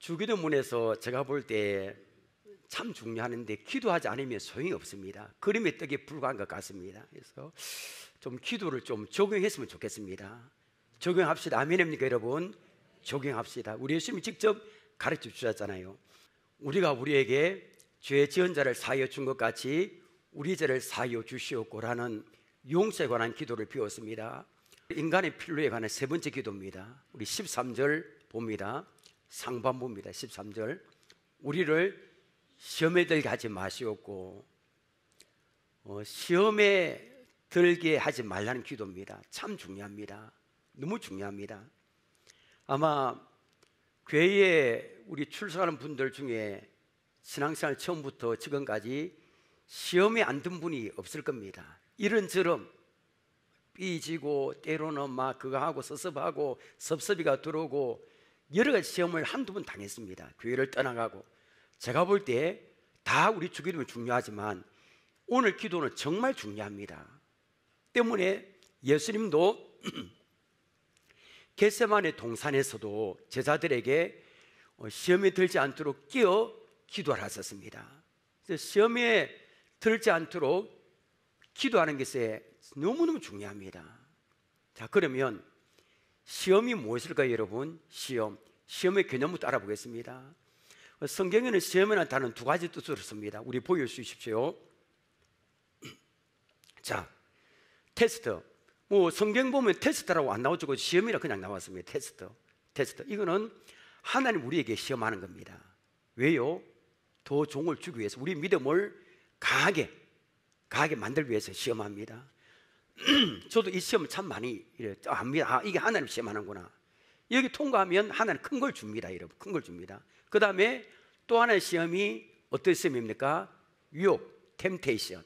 주기도문에서 제가 볼 때 참 중요하는데 기도하지 않으면 소용이 없습니다. 그림의 떡에 불과한 것 같습니다. 그래서 좀 기도를 좀 적용했으면 좋겠습니다. 적용합시다. 아멘입니까 여러분? 적용합시다. 우리 예수님이 직접 가르쳐 주셨잖아요. 우리가 우리에게 죄 지은 자를 사하여 준 것 같이 우리 죄를 사하여 주시옵고라는 용서에 관한 기도를 배웠습니다. 인간의 필요에 관한 세 번째 기도입니다. 우리 13절 봅니다. 상반부입니다. 13절. 우리를 시험에 들게 하지 마시옵고 시험에 들게 하지 말라는 기도입니다. 참 중요합니다. 너무 중요합니다. 아마 교회에 우리 출석하는 분들 중에 신앙생활 처음부터 지금까지 시험에 안 든 분이 없을 겁니다. 이런저런 삐지고 때로는 막 그거 하고 섭섭하고 섭섭이가 들어오고 여러 가지 시험을 한두 번 당했습니다. 교회를 떠나가고. 제가 볼 때 다 우리 주기도는 중요하지만 오늘 기도는 정말 중요합니다. 때문에 예수님도 겟세마네 동산에서도 제자들에게 시험에 들지 않도록 끼어 기도를 하셨습니다. 시험에 들지 않도록 기도하는 것이 너무너무 중요합니다. 자, 그러면 시험이 무엇일까요, 여러분? 시험의 개념부터 알아보겠습니다. 성경에는 시험이라는 단어는 두 가지 뜻으로 씁니다. 우리 보여주십시오. 자, 테스트. 성경 보면 테스트라고 안 나오죠. 시험이라 그냥 나왔습니다. 테스트. 이거는 하나님 우리에게 시험하는 겁니다. 왜요? 더 종을 주기 위해서 우리 믿음을 강하게 만들기 위해서 시험합니다. 저도 이 시험 참 많이 합니다. 이게 하나님 시험하는구나. 여기 통과하면 하나님 큰 걸 줍니다. 여러분, 큰 걸 줍니다. 그 다음에 또 하나의 시험이 어떤 시험입니까? 유혹, 템테이션.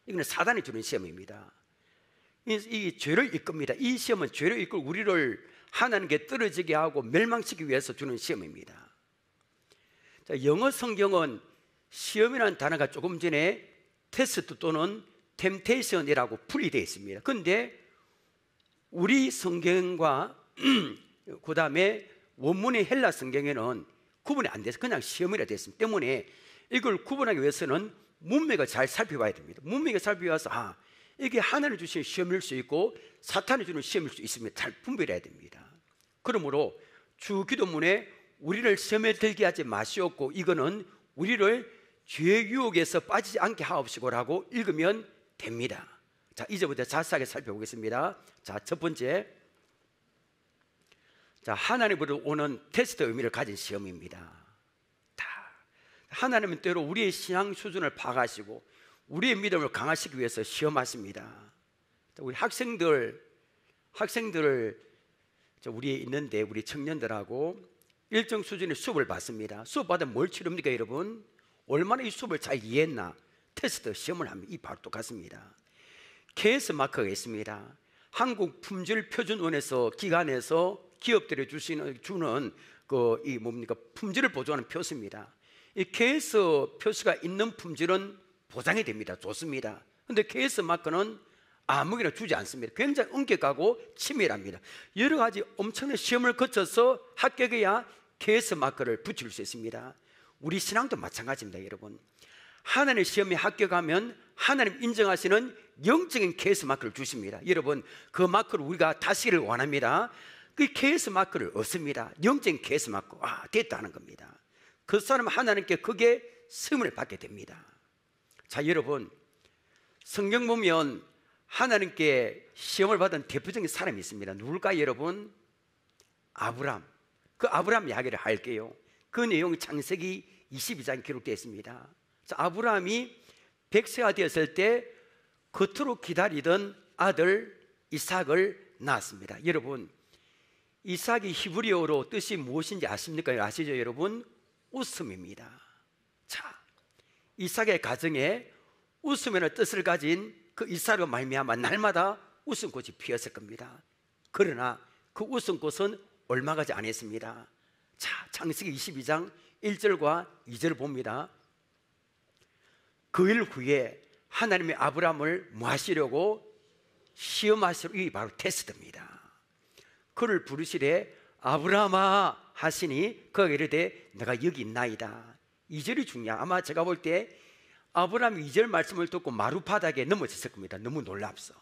이거는 사단이 주는 시험입니다. 이 죄를 이끕니다. 이 시험은 죄를 이끌고 우리를 하나님께 떨어지게 하고 멸망시키기 위해서 주는 시험입니다. 자, 영어 성경은 시험이라는 단어가 조금 전에 테스트 또는 템테이션이라고 분리되어 있습니다. 그런데 우리 성경과 그 다음에 원문의 헬라 성경에는 구분이 안 돼서 그냥 시험이라 되어 있습니다. 때문에 이걸 구분하기 위해서는 문맥을 잘 살펴봐야 됩니다. 문맥을 살펴봐서 이게 하나님 주신 시험일 수 있고 사탄이 주는 시험일 수 있습니다. 잘 분별해야 됩니다. 그러므로 주기도문에 우리를 시험에 들게 하지 마시옵고 이거는 우리를 죄의 유혹에서 빠지지 않게 하옵시고라고 읽으면 됩니다. 자, 이제부터 자세하게 살펴보겠습니다. 자, 첫 번째, 자, 하나님으로 오는 테스트 의미를 가진 시험입니다. 하나님은 때로 우리의 신앙 수준을 파악하시고 우리의 믿음을 강화시키기 위해서 시험하십니다. 우리 학생들 우리 있는데 우리 청년들하고 일정 수준의 수업을 받습니다. 수업 받으면 뭘 치릅니까, 여러분? 얼마나 이 수업을 잘 이해했나 테스트 시험을 합니다. 이 바로 똑같습니다. KS 마크가 있습니다. 한국 품질 표준원에서 기관에서 기업들이 주는 이 뭡니까? 품질을 보조하는 표시입니다. 이 KS 표시가 있는 품질은 보장이 됩니다. 좋습니다. 그런데 KS 마크는 아무거나 주지 않습니다. 굉장히 엄격하고 치밀합니다. 여러 가지 엄청난 시험을 거쳐서 합격해야 KS 마크를 붙일 수 있습니다. 우리 신앙도 마찬가지입니다, 여러분. 하나님의 시험에 합격하면 하나님 인정하시는 영적인 KS 마크를 주십니다. 여러분, 그 마크를 우리가 다시기를 원합니다. 그 KS 마크를 얻습니다. 영적인 KS 마크, 됐다는 겁니다. 그 사람은 하나님께 크게 승을 받게 됩니다. 자, 여러분, 성경 보면 하나님께 시험을 받은 대표적인 사람이 있습니다. 누굴까요, 여러분? 아브람. 그 아브람 이야기를 할게요. 그 내용이 창세기 22장에 기록되어 있습니다. 자, 아브람이 100세가 되었을 때 겉으로 기다리던 아들 이삭을 낳았습니다. 여러분, 이삭이 히브리어로 뜻이 무엇인지 아십니까? 아시죠, 여러분? 웃음입니다. 자, 이삭의 가정에 웃음이라는 뜻을 가진 그 이삭으로 말미암아 날마다 웃음꽃이 피었을 겁니다. 그러나 그 웃음꽃은 얼마 가지 않았습니다. 자, 창세기 22장 1절과 2절을 봅니다. 그 일 후에 하나님의 아브람을 뭐 하시려고? 시험하시려고. 이게 바로 테스트입니다. 그를 부르시되 아브라함아 하시니 그가 이르되 내가 여기 있나이다. 2절이 중요해. 아마 제가 볼 때 아브라함이 2절 말씀을 듣고 마룻바닥에 넘어졌을 겁니다. 너무 놀랍서.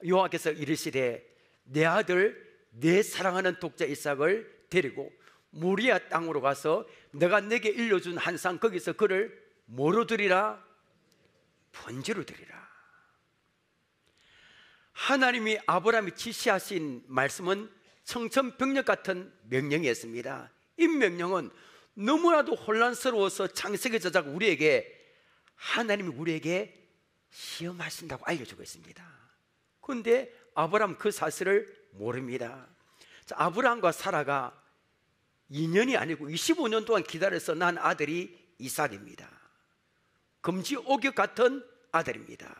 여호와께서 이르시되 내 아들 내 사랑하는 독자 이삭을 데리고 모리아 땅으로 가서 내가 내게 일러준 한상 거기서 그를 뭐로 드리라? 번제로 드리라. 하나님이 아브라함이 지시하신 말씀은 청천벽력 같은 명령이었습니다. 이 명령은 너무나도 혼란스러워서 창세기 저자가 우리에게 하나님이 우리에게 시험하신다고 알려주고 있습니다. 그런데 아브라함 그 사실을 모릅니다. 자, 아브라함과 사라가 2년이 아니고 25년 동안 기다려서 낳은 아들이 이삭입니다. 금지 오격 같은 아들입니다.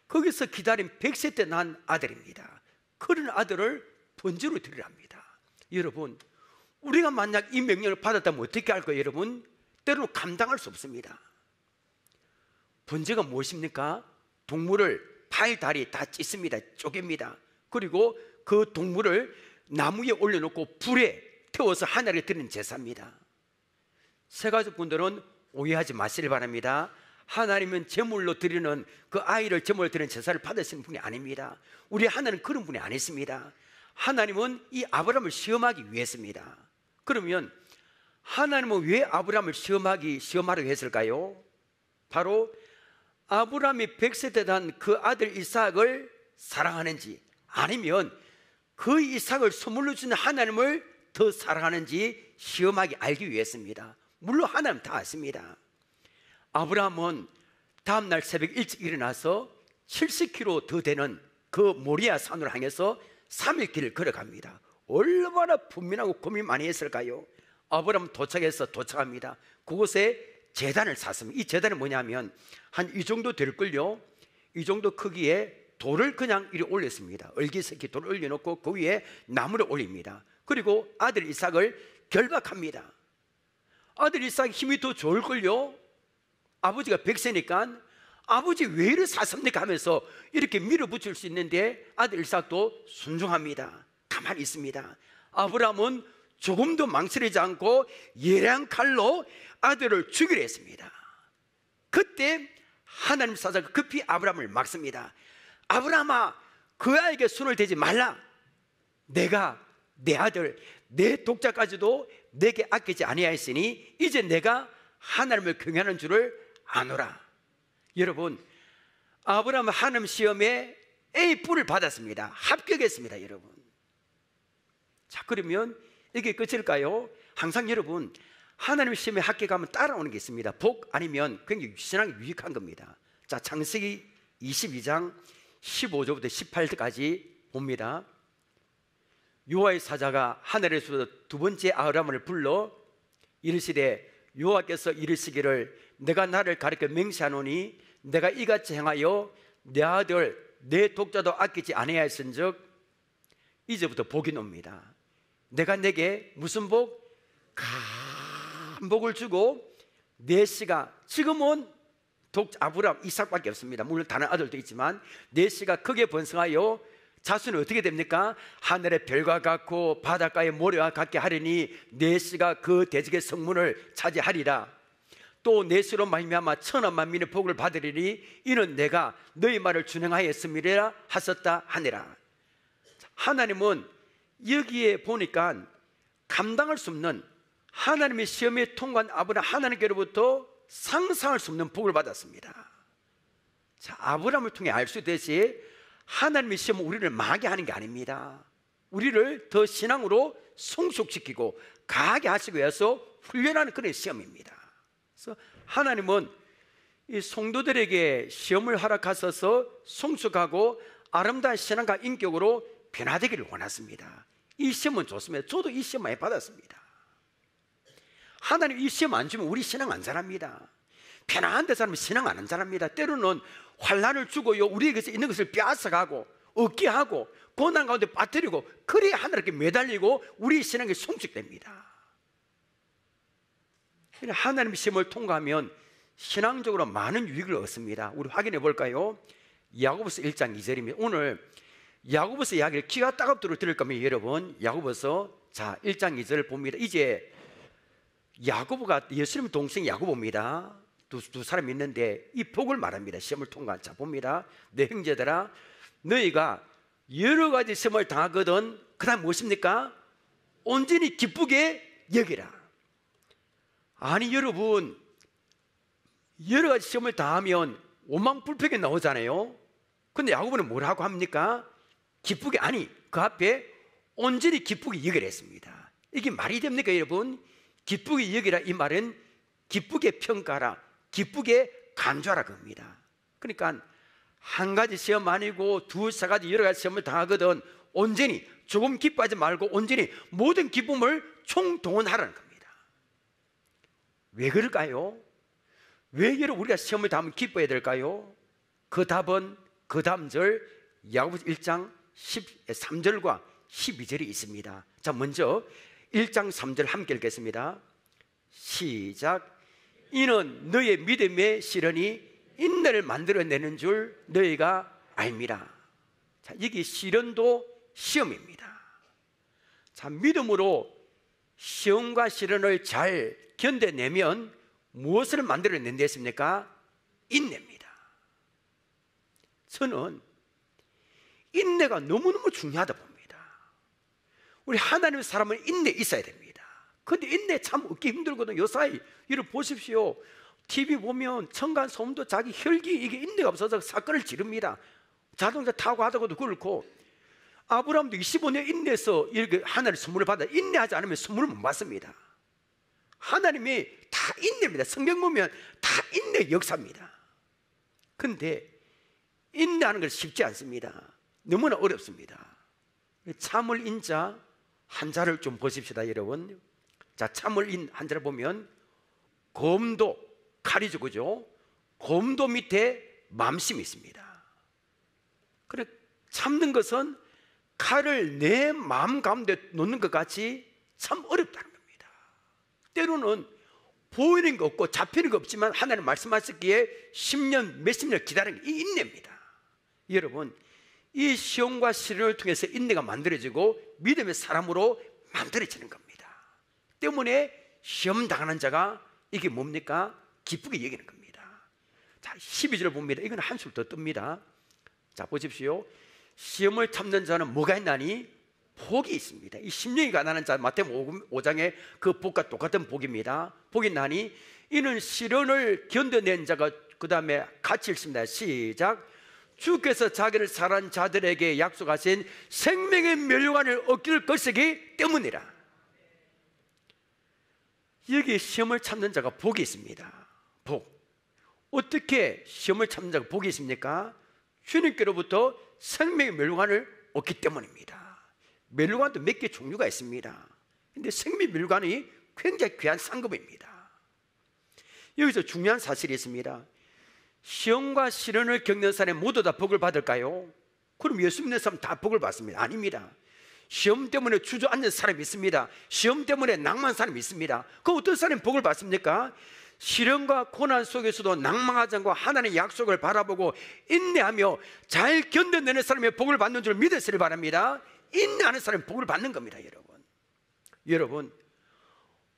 거기서 기다린 100세 때 낳은 아들입니다. 그런 아들을 번제로 드리랍니다. 여러분, 우리가 만약 이 명령을 받았다면 어떻게 할까요? 여러분, 때로는 감당할 수 없습니다. 번제가 무엇입니까? 동물을 팔, 다리 다 찢습니다. 쪼갭니다. 그리고 그 동물을 나무에 올려놓고 불에 태워서 하늘에 드리는 제사입니다. 새가족분들은 오해하지 마시길 바랍니다. 하나님은 제물로 드리는 그 아이를 제물로 드리는 제사를 받으시는 분이 아닙니다. 우리 하나님은 그런 분이 아니십니다. 하나님은 이 아브라함을 시험하기 위해서입니다. 그러면 하나님은 왜 아브라함을 시험하려고 했을까요? 바로 아브라함이 100세 때 난 그 아들 이삭을 사랑하는지, 아니면 그 이삭을 선물로 주는 하나님을 더 사랑하는지 시험하기 알기 위해서입니다. 물론 하나님 다 아십니다. 아브라함은 다음날 새벽 일찍 일어나서 70km 더 되는 그 모리아 산으로 향해서 3일 길을 걸어갑니다. 얼마나 분민하고 고민 많이 했을까요? 아브라함 도착합니다. 그곳에 제단을 샀습니다. 이 제단이 뭐냐면 한 이 정도 될걸요. 이 정도 크기의 돌을 그냥 이리 올렸습니다. 얼기석기 돌을 올려놓고 그 위에 나무를 올립니다. 그리고 아들 이삭을 결박합니다. 아들 이삭 힘이 더 좋을걸요. 아버지가 100세니까 아버지 왜 이리 사섭니까 하면서 이렇게 밀어붙일 수 있는데 아들 이삭도 순종합니다. 가만히 있습니다. 아브라함은 조금도 망설이지 않고 예리한 칼로 아들을 죽이려 했습니다. 그때 하나님 사자가 급히 아브라함을 막습니다. 아브라함아, 그 아이에게 손을 대지 말라. 내가 내 아들 내 독자까지도 내게 아끼지 아니하였으니 이제 내가 하나님을 경외하는 줄을 아노라. 여러분, 아브라함은 하나님 시험에 A+를 받았습니다. 합격했습니다. 여러분. 자, 그러면 이게 끝일까요? 항상 여러분, 하나님 시험에 합격하면 따라오는 게 있습니다. 복 아니면 굉장히 신앙이 유익한 겁니다. 자, 창세기 22장 15절부터 18절까지 봅니다. 여호와의 사자가 하늘에서 두 번째 아브라함을 불러 이르시되 여호와께서 이르시기를 내가 나를 가리켜 맹세하노니 내가 이같이 행하여 내 아들 내 독자도 아끼지 아니하였은즉 이제부터 복이 옵니다. 내가 내게 무슨 복? 큰 복을 주고 내 씨가 지금은 아브라함 이삭밖에 없습니다. 물론 다른 아들도 있지만 내 씨가 크게 번성하여 자손이 어떻게 됩니까? 하늘의 별과 같고 바닷가의 모래와 같게 하리니 내 씨가 그 대적의 성문을 차지하리라. 또 내 씨로 말미암아 천한 만민의 복을 받으리니 이는 내가 너희 말을 준행하였음이라 하셨다 하니라. 하나님은 여기에 보니까 감당할 수 없는 하나님의 시험에 통과한 아브라함 하나님께로부터 상상할 수 없는 복을 받았습니다. 자, 아브라함을 통해 알 수 있듯이 하나님의 시험은 우리를 망하게 하는 게 아닙니다. 우리를 더 신앙으로 성숙시키고 강하게 하시기 위해서 훈련하는 그런 시험입니다. 그래서 하나님은 이 성도들에게 시험을 허락하셔서 성숙하고 아름다운 신앙과 인격으로 변화되기를 원하십니다. 이 시험은 좋습니다. 저도 이 시험 많이 받았습니다. 하나님 이 시험 안 주면 우리 신앙 안 자랍니다. 편안한 데 사람은 신앙 안 자랍니다. 때로는 환난을 주고요, 우리에게서 있는 것을 빼앗아가고 얻게 하고 고난 가운데 빠뜨리고 그래야 하나님께 매달리고 우리 신앙이 성숙됩니다. 하나님의 시험을 통과하면 신앙적으로 많은 유익을 얻습니다. 우리 확인해 볼까요? 야고보서 1장 2절입니다. 오늘 야고보서 이야기를 귀가 따갑도록 들을 거면 여러분, 야고보서 자 1장 2절을 봅니다. 이제 야고보가 예수님 동생 야고보입니다. 두 사람이 있는데 이 복을 말합니다. 시험을 통과한 자 봅니다. 내 형제들아, 너희가 여러 가지 시험을 당하거든 그 다음 무엇입니까? 온전히 기쁘게 여기라. 아니 여러분, 여러 가지 시험을 당하면 원망불평이 나오잖아요. 근데 야고보는 뭐라고 합니까? 기쁘게, 아니 그 앞에 온전히 기쁘게 여기라 했습니다. 이게 말이 됩니까 여러분? 기쁘게 여기라, 이 말은 기쁘게 평가하라, 기쁘게 간주하라 겁니다. 그러니까 한 가지 시험 아니고 두세 가지 여러 가지 시험을 당하거든 온전히, 조금 기뻐하지 말고 온전히 모든 기쁨을 총동원하라는 겁니다. 왜 그럴까요? 왜 여러분 우리가 시험을 당하면 기뻐해야 될까요? 그 답은 그 다음 절 야고보서 1장 13절과 12절이 있습니다. 자, 먼저 1장 3절 함께 읽겠습니다. 시작. 이는 너의 믿음의 시련이 인내를 만들어내는 줄 너희가 알미라. 자, 여기 시련도 시험입니다. 자, 믿음으로 시험과 시련을 잘 견뎌내면 무엇을 만들어낸다 했습니까? 인내입니다. 저는 인내가 너무너무 중요하다 봅니다. 우리 하나님의 사람은 인내 있어야 됩니다. 근데 인내 참 얻기 힘들거든요. 요사이 이를 보십시오. TV 보면 층간소음도 자기 혈기, 이게 인내가 없어서 사건을 지릅니다. 자동차 타고 하다가도 그렇고, 아브라함도 25년 인내해서 이렇게 하나님의 선물을 받아. 인내하지 않으면 선물을 못 받습니다. 하나님이 다 인내입니다. 성경 보면 다 인내 역사입니다. 근데 인내하는 건 쉽지 않습니다. 너무나 어렵습니다. 참을 인자 한자를 좀 보십시다 여러분. 자, 참을 인 한자를 보면 검도, 칼이죠, 그죠? 검도 밑에 맘심이 있습니다. 그래, 참는 것은 칼을 내 마음 가운데 놓는 것 같이 참 어렵다는 겁니다. 때로는 보이는 거 없고 잡히는 거 없지만 하나님 말씀하셨기에 10년, 몇십 년 기다리는 게 이 인내입니다. 여러분, 이 시험과 시련을 통해서 인내가 만들어지고 믿음의 사람으로 만들어지는 겁니다. 때문에 시험 당하는 자가 이게 뭡니까? 기쁘게 여기는 겁니다. 자, 12절 봅니다. 이건 한술 더 뜹니다. 자, 보십시오. 시험을 참는 자는 뭐가 있나니? 복이 있습니다. 이 심령이 가난한 자, 마태복음 5장의 그 복과 똑같은 복입니다. 복이 있나니 이는 시련을 견뎌낸 자가, 그 다음에 같이 읽습니다. 시작. 주께서 자기를 사랑한 자들에게 약속하신 생명의 멸관을 얻길 것이기 때문이라. 여기 시험을 참는 자가 복이 있습니다. 복. 어떻게 시험을 참는 자가 복이 있습니까? 주님께로부터 생명의 멸관을 얻기 때문입니다. 멸관도 몇 개 종류가 있습니다. 근데 생명 멸관이 굉장히 귀한 상급입니다. 여기서 중요한 사실이 있습니다. 시험과 시련을 겪는 사람이 모두 다 복을 받을까요? 그럼 예수 믿는 사람 다 복을 받습니다. 아닙니다. 시험 때문에 주저앉는 사람이 있습니다. 시험 때문에 낭만한 사람이 있습니다. 그 어떤 사람이 복을 받습니까? 시련과 고난 속에서도 낭망하지 않고 하나님의 약속을 바라보고 인내하며 잘 견뎌내는 사람이 복을 받는 줄 믿으시길 바랍니다. 인내하는 사람이 복을 받는 겁니다. 여러분,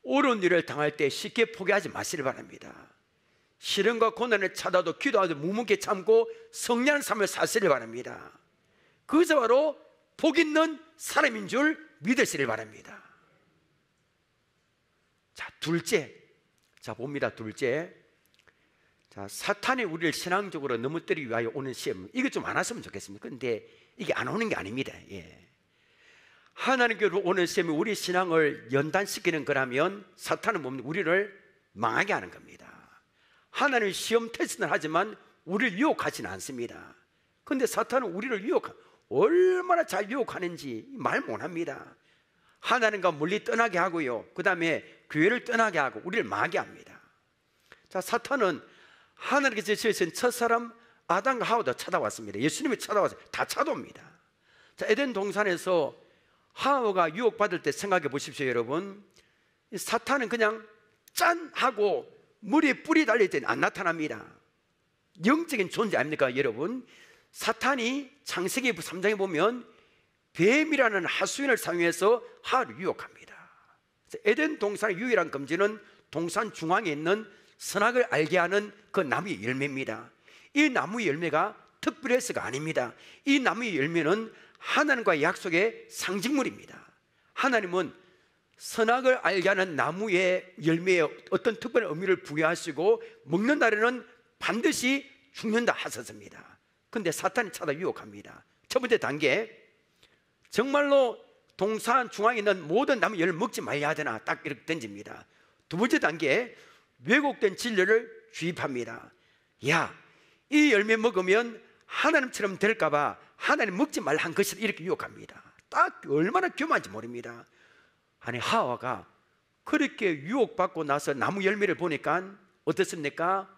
옳은 일을 당할 때 쉽게 포기하지 마시길 바랍니다. 시련과 고난을 찾아도 기도하도 묵묵히 참고 성량한 삶을 사시길 바랍니다. 그것이 바로 복 있는 사람인 줄 믿으시길 바랍니다. 자, 둘째. 자, 봅니다. 둘째. 자, 사탄이 우리를 신앙적으로 넘어뜨리기 위하여 오는 시험, 이거 좀 안 왔으면 좋겠습니다. 근데 이게 안 오는 게 아닙니다. 하나님께로 오는 시험이 우리 신앙을 연단시키는 거라면 사탄은 뭡니까? 우리를 망하게 하는 겁니다. 하나님이 시험 테스트는 하지만 우리를 유혹하지는 않습니다. 그런데 사탄은 우리를 얼마나 잘 유혹하는지 말 못합니다. 하나님과 멀리 떠나게 하고요, 그 다음에 교회를 떠나게 하고 우리를 망하게 합니다. 자, 사탄은 하나님께서 지으신 첫사람 아담과 하와도 찾아왔습니다. 예수님이 찾아와서 다 찾아옵니다. 자, 에덴 동산에서 하와가 유혹받을 때 생각해 보십시오. 여러분, 사탄은 그냥 짠 하고 머리에 뿔이 달릴 때는 안 나타납니다. 영적인 존재 아닙니까 여러분? 사탄이 창세기 3장에 보면 뱀이라는 하수인을 사용해서 하와를 유혹합니다. 에덴 동산의 유일한 금지는 동산 중앙에 있는 선악을 알게 하는 그 나무의 열매입니다. 이 나무의 열매가 특별해서가 아닙니다. 이 나무의 열매는 하나님과의 약속의 상징물입니다. 하나님은 선악을 알게 하는 나무의 열매에 어떤 특별한 의미를 부여하시고 먹는 날에는 반드시 죽는다 하셨습니다. 그런데 사탄이 찾아 유혹합니다. 첫 번째 단계, 정말로 동산 중앙에 있는 모든 나무 열매를 먹지 말아야 되나, 딱 이렇게 던집니다. 두 번째 단계, 왜곡된 진리를 주입합니다. 야, 이 열매 먹으면 하나님처럼 될까봐 하나님 먹지 말라 한 것이다, 이렇게 유혹합니다. 딱 얼마나 교만한지 모릅니다. 아니, 하와가 그렇게 유혹받고 나서 나무 열매를 보니까 어떻습니까?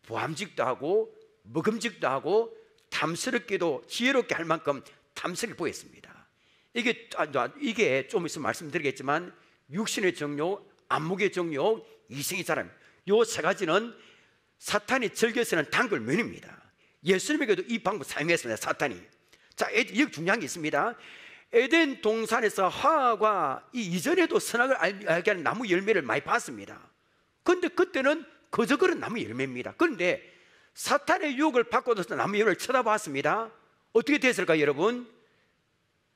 보암직도 하고 먹음직도 하고 탐스럽게도 지혜롭게 할 만큼 탐스럽게 보였습니다. 이게 좀 있으면 말씀드리겠지만 육신의 정욕, 안목의 정욕, 이성의 자랑, 요 세 가지는 사탄이 즐겨서는 단골면입니다. 예수님에게도 이 방법 사용했습니다, 사탄이. 자, 여기 중요한 게 있습니다. 에덴 동산에서 하와가 이전에도 선악을 알게 하는 나무 열매를 많이 봤습니다. 그런데 그때는 그저 그런 나무 열매입니다. 그런데 사탄의 유혹을 받고 나서 나무 열매를 쳐다봤습니다. 어떻게 됐을까요, 여러분?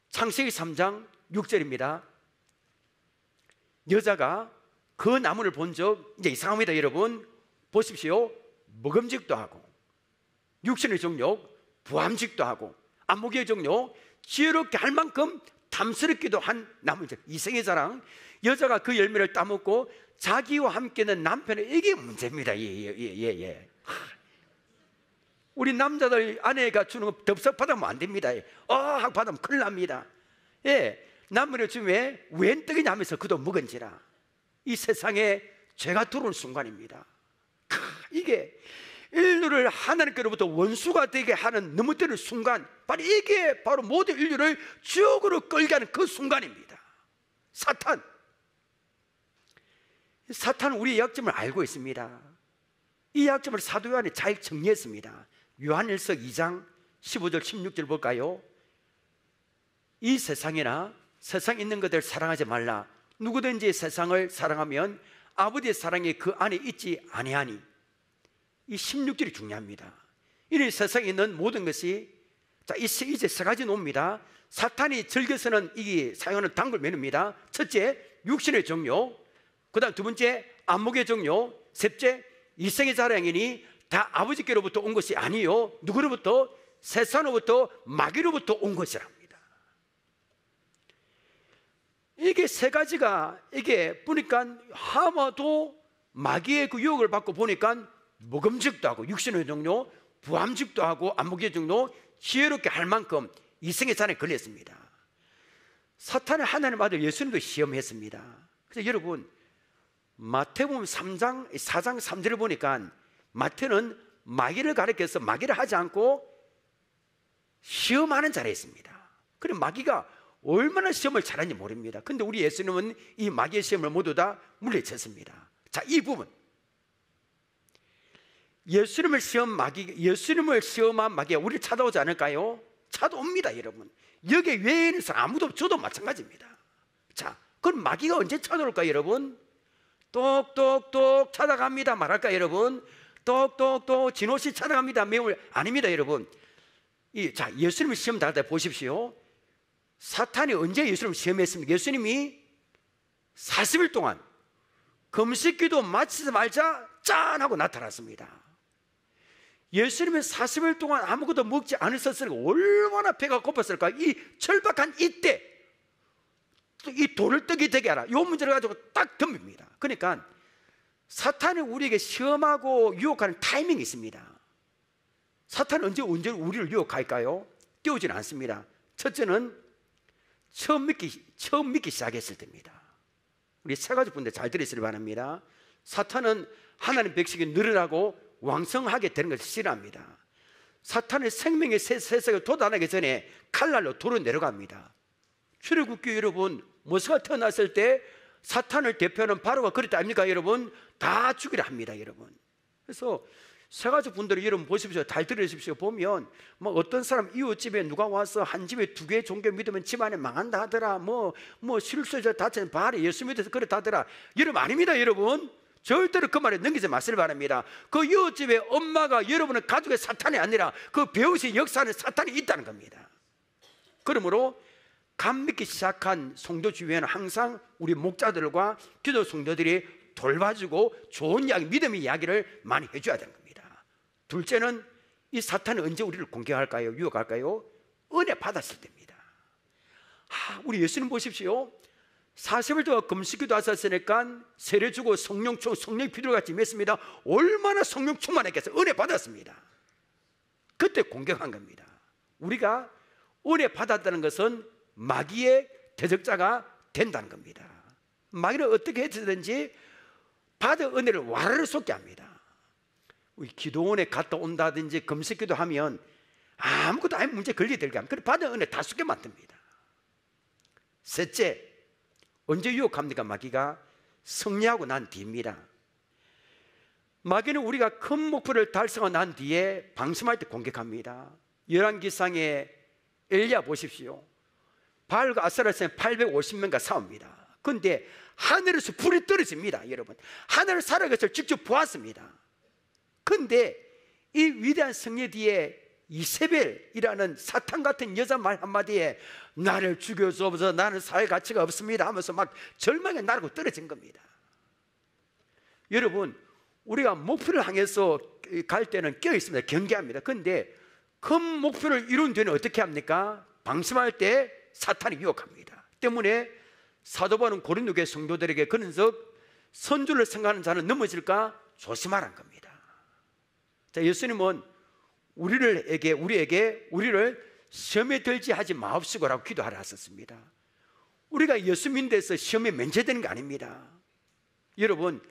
창세기 3장 6절입니다. 여자가 그 나무를 본 적 이제 이상합니다, 여러분. 보십시오. 먹음직도 하고 육신의 정욕, 부함직도 하고 안목의 정욕, 지혜롭게 할 만큼 탐스럽기도 한 나무, 이성의 자랑. 여자가 그 열매를 따먹고 자기와 함께는 남편의, 이게 문제입니다. 우리 남자들 아내가 주는 거 덥석 받으면 안 됩니다. 하고 받으면 큰일 납니다. 남편의 주에 웬 떡이냐 하면서 그도 먹은지라. 이 세상에 죄가 들어오는 순간입니다. 이게 인류를 하나님께로부터 원수가 되게 하는 넘어뜨리는 순간, 바로 이게 바로 모든 인류를 지옥으로 끌게 하는 그 순간입니다. 사탄은 우리의 약점을 알고 있습니다. 이 약점을 사도 요한이 잘 정리했습니다. 요한일서 2장 15절 16절 볼까요? 이 세상이나 세상에 있는 것들 사랑하지 말라. 누구든지 세상을 사랑하면 아버지의 사랑이 그 안에 있지 아니하니. 이 16절이 중요합니다. 이 세상에 있는 모든 것이, 자, 이제 세 가지 놉니다. 사탄이 즐겨서는 이 사용하는 단골 메뉴입니다. 첫째, 육신의 정욕. 그 다음 두 번째, 안목의 정욕. 셋째, 이성의 자랑이니 다 아버지께로부터 온 것이 아니요, 누구로부터? 세상으로부터, 마귀로부터 온 것이랍니다. 이게 세 가지가, 이게 보니까 하와도 마귀의 그 유혹을 받고 보니까 먹음직도 하고 육신의 정욕, 부함직도 하고 안목의 정욕, 지혜롭게 할 만큼 이성의 잔에 걸렸습니다. 사탄은 하나님 아들 예수님도 시험했습니다. 그래서 여러분, 마태복음 4장 3절을 보니까 마태는 마귀를 가리켜서 마귀를 하지 않고 시험하는 자리에 있습니다. 그럼 마귀가 얼마나 시험을 잘하는지 모릅니다. 근데 우리 예수님은 이 마귀의 시험을 모두 다 물리쳤습니다. 자, 이 부분, 예수님을 시험한 마귀가 우리를 찾아오지 않을까요? 찾아옵니다, 여러분. 여기 외에 있는 사람 아무도, 저도 마찬가지입니다. 자, 그럼 마귀가 언제 찾아올까요, 여러분? 똑똑똑 찾아갑니다 말할까요, 여러분? 똑똑똑 진호씨 찾아갑니다 매울, 아닙니다, 여러분. 자, 예수님을 시험 당할 때 보십시오. 사탄이 언제 예수님을 시험했습니까? 예수님이 40일 동안 금식기도 마치지 말자 짠 하고 나타났습니다. 예수님은 40일 동안 아무것도 먹지 않으셨으니까 얼마나 배가 고팠을까? 이 절박한 이때 이 돌을 떡이 되게 하라, 이 문제를 가지고 딱 덤빕니다. 그러니까 사탄이 우리에게 시험하고 유혹하는 타이밍이 있습니다. 사탄은 언제 우리를 유혹할까요? 띄우지는 않습니다. 첫째는 처음 믿기 시작했을 때입니다. 우리 세 가지 분들 잘 들으시길 바랍니다. 사탄은 하나님 백성이 늘어나고 왕성하게 되는 것을 싫어합니다. 사탄의 생명의 세상을 도달하기 전에 칼날로 돌을 내려갑니다. 출애굽기 여러분, 모세가 태어났을 때 사탄을 대표하는 바로가 그랬다 아닙니까, 여러분? 다 죽이라 합니다, 여러분. 그래서 세가족 분들이 여러분 보십시오. 잘 들으십시오. 보면 뭐 어떤 사람 이웃집에 누가 와서 한 집에 두 개의 종교 믿으면 집안에 망한다 하더라. 뭐 실수저 다치는 바알에 예수 믿어서 그렇다 하더라. 여러분 아닙니다. 여러분 절대로 그 말에 넘기지 마시길 바랍니다. 그 이웃집에 엄마가 여러분의 가족의 사탄이 아니라 그 배우시 역사하는 사탄이 있다는 겁니다. 그러므로 감 믿기 시작한 성도 주위에는 항상 우리 목자들과 기도 성도들이 돌봐주고 좋은 이야기, 믿음의 이야기를 많이 해줘야 되는 겁니다. 둘째는 이 사탄은 언제 우리를 공격할까요? 유혹할까요? 은혜 받았을 때입니다. 우리 예수님 보십시오. 40일 동안 금식기도 하셨으니까 세례 주고 성령 필요같이 임했습니다. 얼마나 성령 충만했겠어요? 은혜 받았습니다. 그때 공격한 겁니다. 우리가 은혜 받았다는 것은 마귀의 대적자가 된다는 겁니다. 마귀는 어떻게 해서든지 받은 은혜를 와르르 쏟게 합니다. 우리 기도원에 갔다 온다든지 금식기도 하면 아무것도 아무 문제 걸리들게 하면 받은 은혜 다 쏟게 만듭니다. 셋째, 언제 유혹합니까? 마귀가 승리하고 난 뒤입니다. 마귀는 우리가 큰 목표를 달성하고 난 뒤에 방심할 때 공격합니다. 열왕기상의 엘리야 보십시오. 바알과 아세라에서 850명과 싸웁니다. 그런데 하늘에서 불이 떨어집니다. 여러분 하늘을 살아가서 직접 보았습니다. 그런데 이 위대한 승리 뒤에 이세벨이라는 사탄 같은 여자 말 한마디에 나를 죽여주옵소서, 나는 살 가치가 없습니다 하면서 막 절망에 나르고 떨어진 겁니다. 여러분 우리가 목표를 향해서 갈 때는 껴있습니다. 경계합니다. 그런데 큰 목표를 이룬 뒤에는 어떻게 합니까? 방심할 때 사탄이 유혹합니다. 때문에 사도 바울은 고린도 교회 성도들에게 그런즉 선주를 생각하는 자는 넘어질까 조심하라는 겁니다. 자, 예수님은 우리를 시험에 들지 하지 마옵시고라고 기도하라 하셨습니다. 우리가 예수 믿는 데서 시험에 면제되는 게 아닙니다. 여러분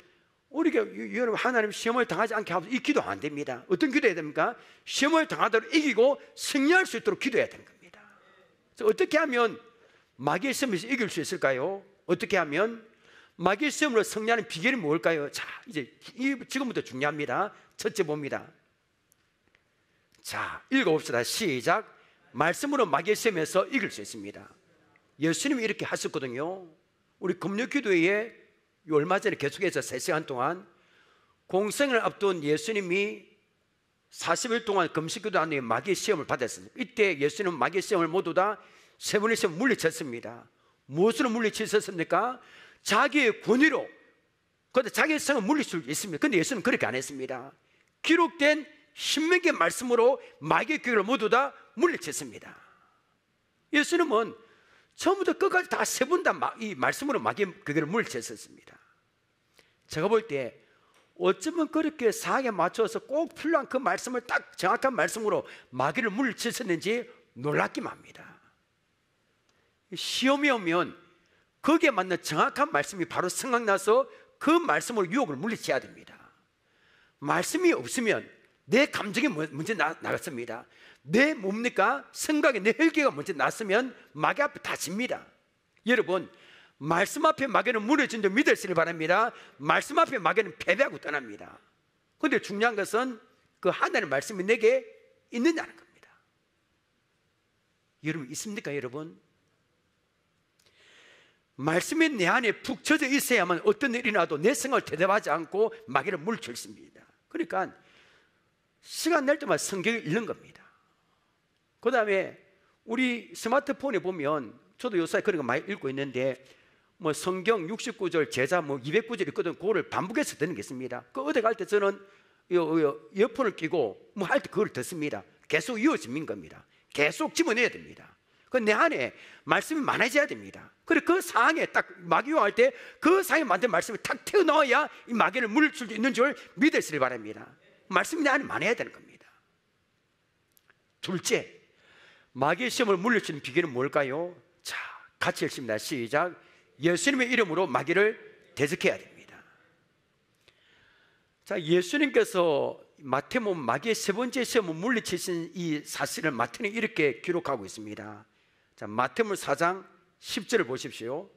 하나님 시험을 당하지 않게 하면서 이 기도 안 됩니다. 어떤 기도해야 됩니까? 시험을 당하도록 이기고 승리할 수 있도록 기도해야 되는 겁니다. 그래서 어떻게 하면 마귀의 시험에서 이길 수 있을까요? 어떻게 하면 마귀의 시험으로 승리하는 비결이 뭘까요? 자, 이제 지금부터 중요합니다. 첫째 봅니다. 자, 읽어봅시다. 시작. 말씀으로 마귀의 시험에서 이길 수 있습니다. 예수님이 이렇게 하셨거든요. 우리 금요기도회에 얼마 전에 계속해서 3시간 동안 공생을 앞둔 예수님이 40일 동안 금식기도 한 뒤에 마귀의 시험을 받았습니다. 이때 예수님은 마귀의 시험을 모두 다 세 번의 시험 물리쳤습니다. 무엇으로 물리치셨습니까? 자기의 권위로. 그런데 자기의 성은 물리칠 수 있습니다. 그런데 예수는 그렇게 안 했습니다. 기록된 신명기의 말씀으로 마귀의 교회를 모두 다 물리쳤습니다. 예수님은 처음부터 끝까지 다 세 번 다 이 말씀으로 마귀의 교회를 물리쳤습니다. 제가 볼 때 어쩌면 그렇게 사역에 맞춰서 꼭 필요한 그 말씀을 딱 정확한 말씀으로 마귀를 물리쳤었는지 놀랍기만 합니다. 시험이 오면 거기에 맞는 정확한 말씀이 바로 생각나서 그 말씀으로 유혹을 물리쳐야 됩니다. 말씀이 없으면 내 감정이 먼저 나갔습니다. 내 뭡니까? 생각이, 내 혈기가 먼저 났으면 마귀 앞에 다 집니다. 여러분 말씀 앞에 마귀는 무너진 줄 믿으시길 바랍니다. 말씀 앞에 마귀는 패배하고 떠납니다. 그런데 중요한 것은 그 하나님의 말씀이 내게 있느냐는 겁니다. 여러분 있습니까? 여러분 말씀이 내 안에 푹 젖어 있어야만 어떤 일이 나도 내 생각을 대답하지 않고 마귀를 물리쳤습니다. 그러니까 시간 낼 때마다 성경을 읽는 겁니다. 그 다음에 우리 스마트폰에 보면 저도 요새 그런 거 많이 읽고 있는데 뭐 성경 69절 제자 뭐 209절 있거든. 그거를 반복해서 듣는 게 있습니다. 그 어디 갈 때 저는 이어폰을 끼고 뭐 할 때 그걸 듣습니다. 계속 이어지는 겁니다. 계속 집어내야 됩니다. 그 내 안에 말씀이 많아져야 됩니다. 그래 그 상황에 딱 마귀 요할 때 그 상황에 맞는 말씀이 탁 튀어나와야 이 마귀를 물릴 수 있는 줄 믿으시길 바랍니다. 말씀이 내 안에 많아야 되는 겁니다. 둘째, 마귀의 시험을 물릴 수 있는 비결은 뭘까요? 자, 같이 읽습니다. 시작. 예수님의 이름으로 마귀를 대적해야 됩니다. 자, 예수님께서 마태복음 마귀의 세 번째 시험을 물리치신 이 사실을 마태는 이렇게 기록하고 있습니다. 자, 마태복음 4장 10절을 보십시오.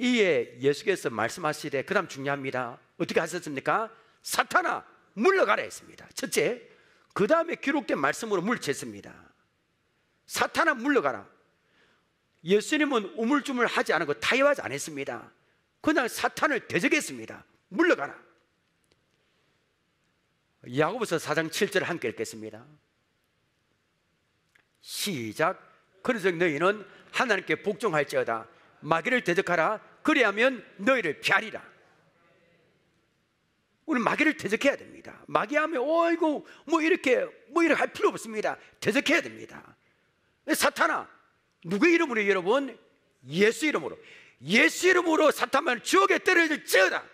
이에 예수께서 말씀하시되 그 다음 중요합니다. 어떻게 하셨습니까? 사탄아 물러가라 했습니다. 첫째, 그 다음에 기록된 말씀으로 물리쳤습니다. 사탄아 물러가라. 예수님은 우물쭈물 하지 않고 타협하지 않았습니다. 그냥 사탄을 대적했습니다. 물러가라. 야고보서 4장 7절 함께 읽겠습니다. 시작. 그래서 너희는 하나님께 복종할지어다. 마귀를 대적하라. 그리하면 너희를 피하리라. 우리 마귀를 대적해야 됩니다. 마귀하면 어이구 뭐 이렇게 할 필요 없습니다. 대적해야 됩니다. 사탄아, 누구의 이름으로 여러분? 예수 이름으로. 예수 이름으로 사탄만 지옥에 떨어질지어다.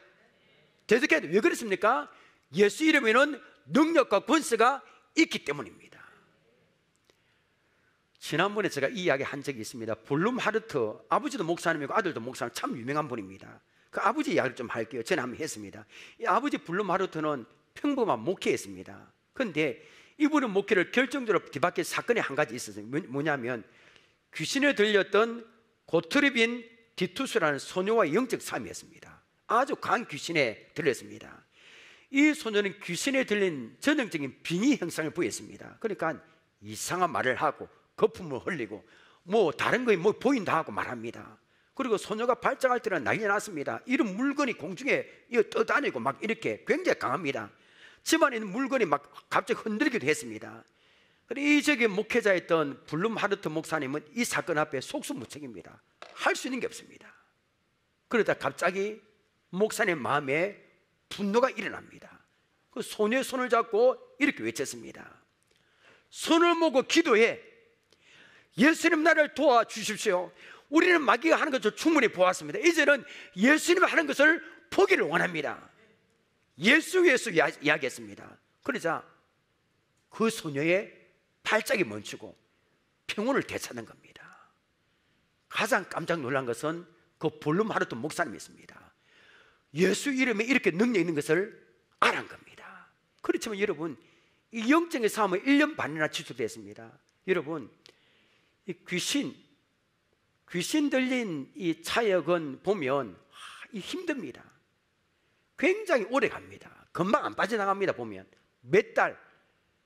대적해야 돼. 왜 그렇습니까? 예수 이름에는 능력과 권세가 있기 때문입니다. 지난번에 제가 이 이야기 한 적이 있습니다. 블룸 하르트, 아버지도 목사님이고 아들도 목사님, 참 유명한 분입니다. 그 아버지 이야기를 좀 할게요. 저는 한번 했습니다. 이 아버지 블룸 하르트는 평범한 목회였습니다. 그런데 이분은 목회를 결정적으로 뒤바뀐 사건이 한 가지 있었어요. 뭐냐면 귀신에 들렸던 고트르빈 디투스라는 소녀와 영적 싸움이었습니다. 아주 강한 귀신에 들렸습니다. 이 소녀는 귀신에 들린 전형적인 빙의 형상을 보였습니다. 그러니까 이상한 말을 하고 거품을 흘리고 뭐 다른 거에 뭐 보인다 하고 말합니다. 그리고 소녀가 발작할 때는 난리 났습니다. 이런 물건이 공중에 떠다니고 막 이렇게 굉장히 강합니다. 집안에 있는 물건이 막 갑자기 흔들리기도 했습니다. 이 저기 목회자였던 블룸 하르트 목사님은 이 사건 앞에 속수무책입니다. 할 수 있는 게 없습니다. 그러다 갑자기 목사님 마음에 분노가 일어납니다. 그 소녀의 손을 잡고 이렇게 외쳤습니다. 손을 모고 기도해. 예수님 나를 도와주십시오. 우리는 마귀가 하는 것을 충분히 보았습니다. 이제는 예수님이 하는 것을 보기를 원합니다. 예수 이야기했습니다. 그러자 그 소녀의 발작이 멈추고 평온을 되찾는 겁니다. 가장 깜짝 놀란 것은 그 블룸 하르트 목사님이었습니다. 예수 이름에 이렇게 능력 있는 것을 알은 겁니다. 그렇지만 여러분, 이 영적인 싸움은 1년 반이나 지속됐습니다. 여러분, 이 귀신 들린 이 차역은 보면 힘듭니다. 굉장히 오래 갑니다. 금방 안 빠져나갑니다. 보면 몇 달,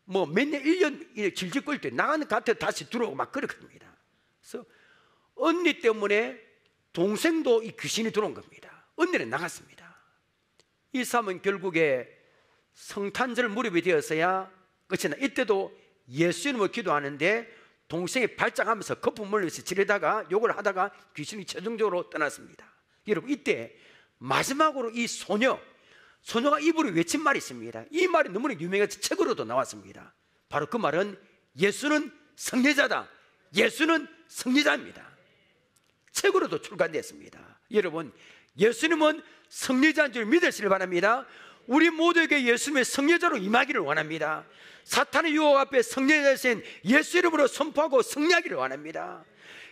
뭐 몇 년, 1년 질질 끌 때 나가는 것 같아 다시 들어오고 막 그렇습니다. 그래서 언니 때문에 동생도 이 귀신이 들어온 겁니다. 언니는 나갔습니다. 이 싸움은 결국에 성탄절 무렵이 되었어야 끝이 나. 이때도 예수 이름으로 기도하는데 동생이 발작하면서 거품 물려서 지르다가 욕을 하다가 귀신이 최종적으로 떠났습니다. 여러분, 이때 마지막으로 이 소녀가 입으로 외친 말이 있습니다. 이 말이 너무나 유명해서 책으로도 나왔습니다. 바로 그 말은 예수는 성례자다. 예수는 성례자입니다. 책으로도 출간됐습니다. 여러분, 예수님은 성례자인 줄 믿으시길 바랍니다. 우리 모두에게 예수님의 성례자로 임하기를 원합니다. 사탄의 유혹 앞에 성례자신 예수 이름으로 선포하고 승리하기를 원합니다.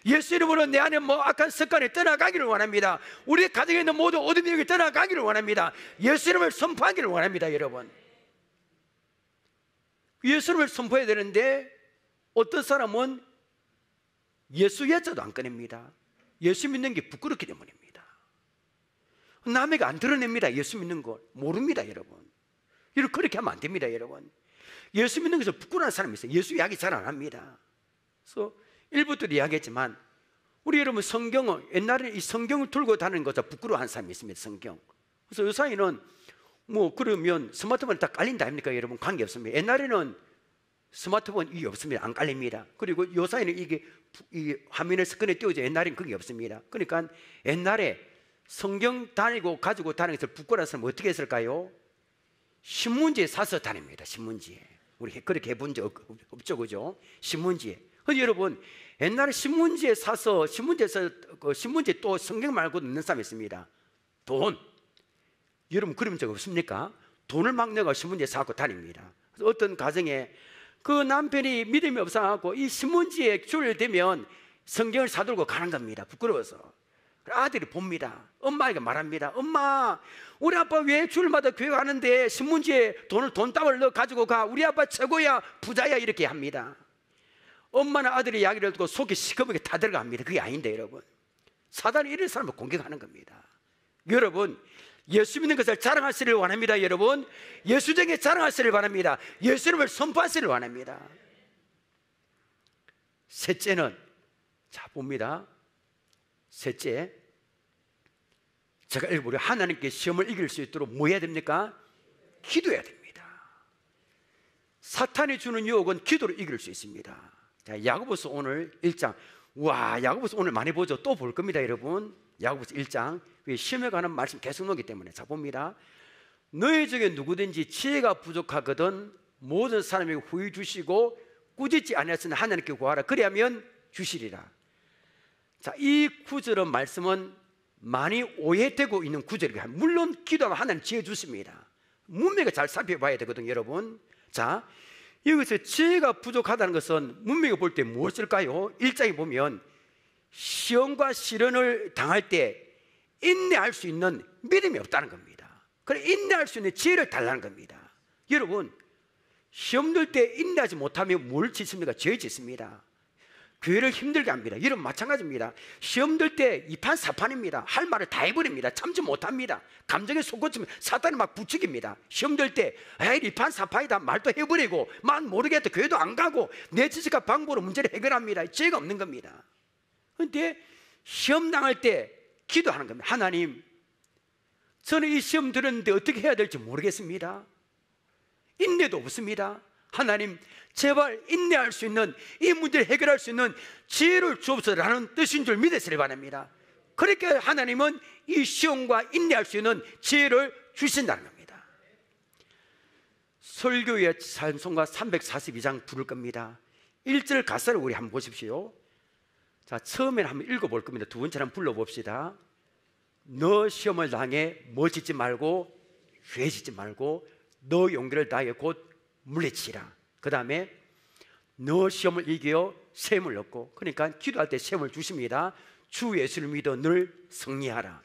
예수 이름으로 내 안에 뭐 악한 습관이 떠나가기를 원합니다. 우리 가정에 있는 모든 어둠이 여기 떠나가기를 원합니다. 예수 이름을 선포하기를 원합니다. 여러분, 예수 이름을 선포해야 되는데 어떤 사람은 예수 예자도 안 꺼냅니다. 예수 믿는 게 부끄럽기 때문입니다. 남에게 안 드러냅니다. 예수 믿는 거 모릅니다. 여러분, 그렇게 하면 안 됩니다. 여러분, 예수 믿는 것을 부끄러워하는 사람이 있어요. 예수 이야기 잘 안 합니다. 그래서 일부터 이야기했지만 우리 여러분, 성경은 옛날에 이 성경을 들고 다니는 것을 부끄러워하는 사람이 있습니다. 성경. 그래서 요사이는 뭐 그러면 스마트폰이 다 깔린다 아닙니까? 여러분, 관계없습니다. 옛날에는 스마트폰이 없습니다. 안 깔립니다. 그리고 요사이는 이게 이 화면에 스크린에 띄워져. 옛날에는 그게 없습니다. 그러니까 옛날에 성경 다니고 가지고 다니는 것을 부끄러워하는 사람은 어떻게 했을까요? 신문지에 사서 다닙니다. 신문지에. 우리 그렇게 해본 적 없죠, 그죠? 신문지에. 그래서 여러분, 옛날에 신문지에 사서 신문지에서 그 신문지에 또 성경 말고 넣는 사람이 있습니다. 돈. 여러분, 그런 적 없습니까? 돈을 막 내가 신문지에 사고 다닙니다. 그래서 어떤 가정에 그 남편이 믿음이 없어갖고 이 신문지에 줄을 대면 성경을 사들고 가는 겁니다. 부끄러워서. 아들이 봅니다. 엄마에게 말합니다. 엄마, 우리 아빠 왜 주일마다 교회 가는데 신문지에 돈다발 넣어 가지고 가? 우리 아빠 최고야, 부자야, 이렇게 합니다. 엄마는 아들의 이야기를 듣고 속이 시커멓게 다 들어갑니다. 그게 아닌데 여러분, 사단이 이런 사람을 공격하는 겁니다. 여러분, 예수 믿는 것을 자랑하시길 원합니다. 여러분, 예수쟁에 자랑하시길 바랍니다. 예수님을 선포하시길 원합니다. 셋째는, 자 봅니다. 셋째, 제가 읽어보려 하나님께 시험을 이길 수 있도록 뭐 해야 됩니까? 기도해야 됩니다. 사탄이 주는 유혹은 기도로 이길 수 있습니다. 자, 야고보서 오늘 1장. 와, 야고보서 오늘 많이 보죠. 또 볼 겁니다, 여러분. 야고보서 1장. 시험에 관한 말씀 계속 나오기 때문에. 자, 봅니다. 너희 중에 누구든지 지혜가 부족하거든 모든 사람에게 후히 주시고 꾸짖지 아니하시는 하나님께 구하라. 그리하면 주시리라. 자, 이 구절의 말씀은 많이 오해되고 있는 구절이에요. 물론 기도하면 하나님 지혜 주십니다. 문맥을 잘 살펴봐야 되거든요, 여러분. 자, 여기서 지혜가 부족하다는 것은 문맥을 볼 때 무엇일까요? 1장에 보면 시험과 시련을 당할 때 인내할 수 있는 믿음이 없다는 겁니다. 그래, 인내할 수 있는 지혜를 달라는 겁니다. 여러분, 시험 들 때 인내하지 못하면 뭘 짓습니까? 죄 짓습니다. 교회를 힘들게 합니다. 이런 마찬가지입니다. 시험 들 때 이판사판입니다. 할 말을 다 해버립니다. 참지 못합니다. 감정에 솟구치면 사탄이 막 부추깁니다. 시험 들 때 에이 이판사판이다 말도 해버리고 만 모르겠다 교회도 안 가고 내 지식과 방법으로 문제를 해결합니다. 죄가 없는 겁니다. 그런데 시험 당할 때 기도하는 겁니다. 하나님, 저는 이 시험 들었는데 어떻게 해야 될지 모르겠습니다. 인내도 없습니다. 하나님, 제발 인내할 수 있는, 이 문제를 해결할 수 있는 지혜를 주옵소서라는 뜻인 줄 믿으시기 바랍니다. 그렇게 하나님은 이 시험과 인내할 수 있는 지혜를 주신다는 겁니다. 설교의 찬송가 342장 부를 겁니다. 1절 가사를 우리 한번 보십시오. 자, 처음에는 한번 읽어볼 겁니다. 두 번째는 한번 불러봅시다. 너 시험을 당해 멋지지 말고 죄지지 말고 너 용기를 다해 곧 물리치라. 그 다음에 너 시험을 이겨 셈을 얻고, 그러니까 기도할 때 셈을 주십니다. 주 예수를 믿어 늘 승리하라.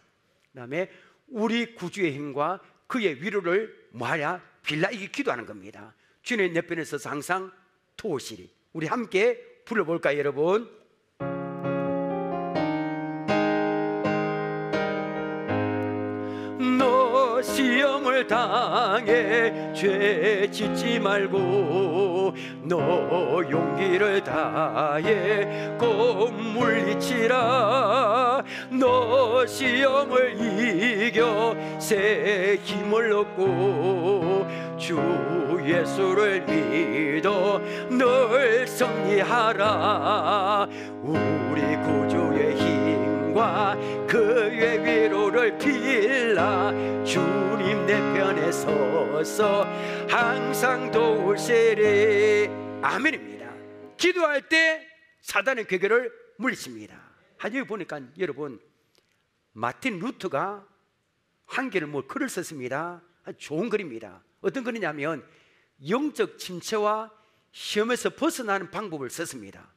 그 다음에 우리 구주의 힘과 그의 위로를 뭐하랴? 빌라. 이게 기도하는 겁니다. 주님 내 편에 서서 항상 도우시리. 우리 함께 불러볼까요, 여러분? 너 시험을 당해 죄 짓지 말고 너 용기를 다해 꼭 물리치라. 너 시험을 이겨 새 힘을 얻고 주 예수를 믿어 늘 승리하라. 우리 구주의 힘과 그의 위로를 빌라. 주님 내 편에 서서 항상 도우시리. 아멘입니다. 기도할 때 사단의 괴계를 물리칩니다. 여기 보니까 여러분, 마틴 루터가 한 개를 글을 썼습니다. 아주 좋은 글입니다. 어떤 글이냐면 영적 침체와 시험에서 벗어나는 방법을 썼습니다.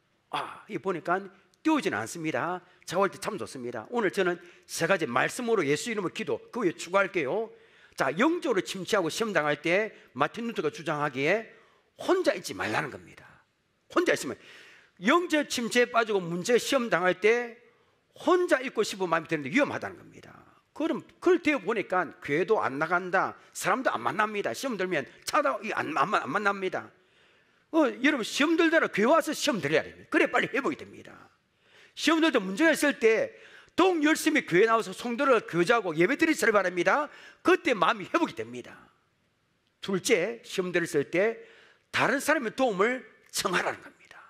이 보니까 띄우지는 않습니다. 작업할 때 참 좋습니다. 오늘 저는 세 가지 말씀으로 예수 이름으로 기도, 그 위에 추가할게요. 자, 영적으로 침체하고 시험 당할 때 마틴 루터가 주장하기에 혼자 있지 말라는 겁니다. 혼자 있으면 영적 침체에 빠지고 문제 시험 당할 때 혼자 있고 싶은 마음이 드는데 위험하다는 겁니다. 그럼 그걸 되어 보니까 교회도 안 나간다, 사람도 안 만납니다. 시험 들면 차도 안 만납니다. 여러분, 시험 들더라 교회 와서 시험 들어야 됩니다. 그래 빨리 회복이 됩니다. 시험 들 때 문제가 있을 때 더욱 열심히 교회 나와서 성도를 교제하고 예배 드리시길 바랍니다. 그때 마음이 회복이 됩니다. 둘째, 시험 들었을 때 다른 사람의 도움을 청하라는 겁니다.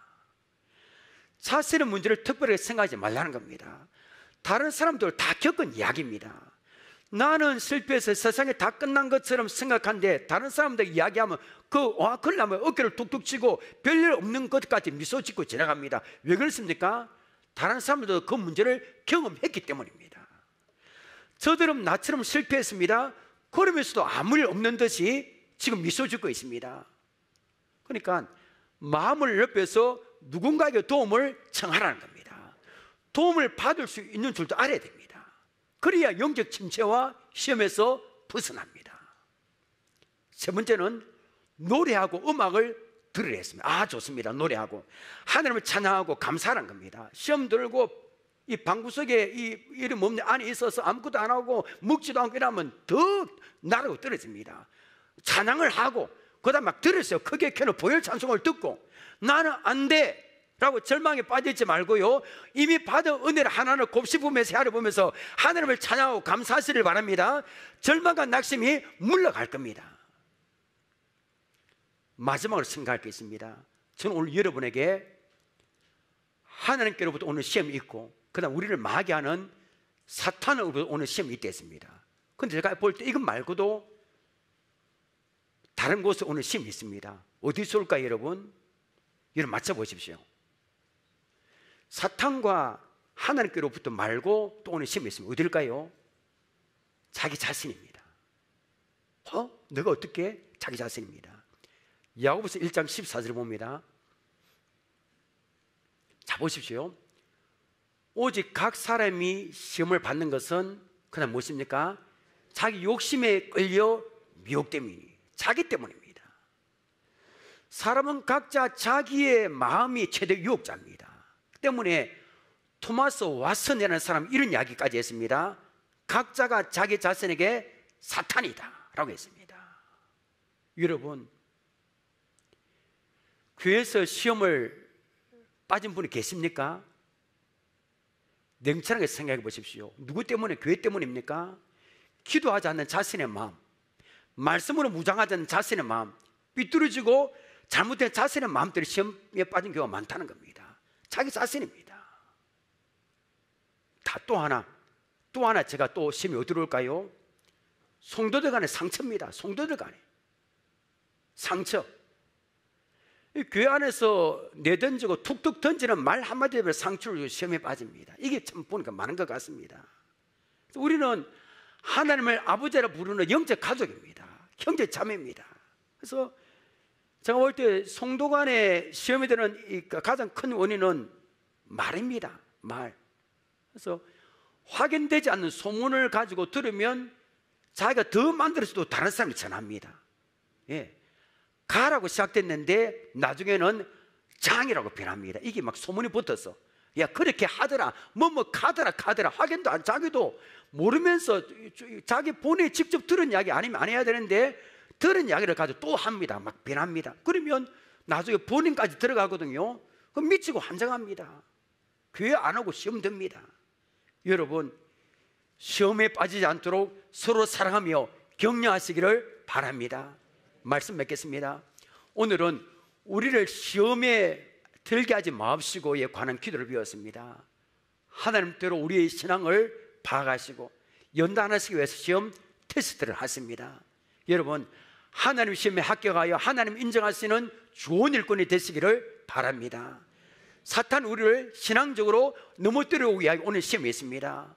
자신의 문제를 특별하게 생각하지 말라는 겁니다. 다른 사람들 다 겪은 이야기입니다. 나는 실패해서 세상에 다 끝난 것처럼 생각하는데 다른 사람들 이야기하면 그러려면 어깨를 툭툭 치고 별일 없는 것까지 미소 짓고 지나갑니다. 왜 그렇습니까? 다른 사람들도 그 문제를 경험했기 때문입니다. 저들은 나처럼 실패했습니다. 그러면서도 아무 일 없는 듯이 지금 미소 짓고 있습니다. 그러니까 마음을 넓혀서 누군가에게 도움을 청하라는 겁니다. 도움을 받을 수 있는 줄도 알아야 됩니다. 그래야 영적 침체와 시험에서 벗어납니다. 세 번째는 노래하고 음악을 들으라 했습니다. 좋습니다. 노래하고 하나님을 찬양하고 감사하는 겁니다. 시험 들고 이 방구석에 이런 몸 안에 있어서 아무것도 안 하고 먹지도 않고 이러면 더 나르고 떨어집니다. 찬양을 하고 그 다음에 막 들으세요. 크게 켜는 보혈 찬송을 듣고 나는 안 돼 라고 절망에 빠지지 말고요, 이미 받은 은혜를 하나를 곱씹으면서 헤아려 보면서 하나님을 찬양하고 감사하시길 바랍니다. 절망과 낙심이 물러갈 겁니다. 마지막으로 생각할 게 있습니다. 저는 오늘 여러분에게 하나님께로부터 오는 시험이 있고 그 다음 우리를 마게 하는 사탄으로부터 오는 시험이 있겠습니다. 그런데 제가 볼 때 이것 말고도 다른 곳에 오는 시험이 있습니다. 어디서 올까요, 여러분? 여러분 맞춰보십시오. 사탄과 하나님께로부터 말고 또 오는 시험이 있습니다. 어딜까요? 자기 자신입니다. 내가 어떻게? 자기 자신입니다. 야고보서 1장 14절 봅니다. 자 보십시오. 오직 각 사람이 시험을 받는 것은 그냥 무엇입니까? 자기 욕심에 끌려 미혹됨이니, 자기 때문입니다. 사람은 각자 자기의 마음이 최대 유혹자입니다. 때문에 토마스 왓슨이라는 사람 이런 이야기까지 했습니다. 각자가 자기 자신에게 사탄이다 라고 했습니다. 여러분, 교회에서 시험을 빠진 분이 계십니까? 냉철하게 생각해 보십시오. 누구 때문에? 교회 때문입니까? 기도하지 않는 자신의 마음, 말씀으로 무장하지 않는 자신의 마음, 삐뚤어지고 잘못된 자신의 마음들이 시험에 빠진 경우가 많다는 겁니다. 자기 자신입니다. 다 또 하나 제가 또 시험이 어디로 올까요? 성도들 간의 상처입니다. 성도들 간의 상처. 이 교회 안에서 내던지고 툭툭 던지는 말 한마디에 상처를 시험에 빠집니다. 이게 참 보니까 많은 것 같습니다. 우리는 하나님을 아버지라 부르는 영적 가족입니다. 형제 자매입니다. 그래서 제가 볼 때 성도 간의 시험에 드는 가장 큰 원인은 말입니다. 말. 그래서 확인되지 않는 소문을 가지고 들으면 자기가 더 만들어서도 다른 사람이 전합니다. 예. 가라고 시작됐는데 나중에는 장이라고 변합니다. 이게 막 소문이 붙어서, 야 그렇게 하더라, 가더라 확인도 안, 자기도 모르면서 자기 본인이 직접 들은 이야기 아니면 안 해야 되는데 들은 이야기를 가지고 또 합니다. 막 변합니다. 그러면 나중에 본인까지 들어가거든요. 그럼 미치고 환장합니다. 교회 안 오고 시험 듭니다. 여러분, 시험에 빠지지 않도록 서로 사랑하며 격려하시기를 바랍니다. 말씀 맺겠습니다. 오늘은 우리를 시험에 들게 하지 마옵시고에 관한 기도를 배웠습니다. 하나님대로 우리의 신앙을 파악하시고 연단하시기 위해서 시험 테스트를 하십니다. 여러분, 하나님 시험에 합격하여 하나님 인정하시는 좋은 일꾼이 되시기를 바랍니다. 사탄 우리를 신앙적으로 넘어뜨리고 위하여 오늘 시험이 있습니다.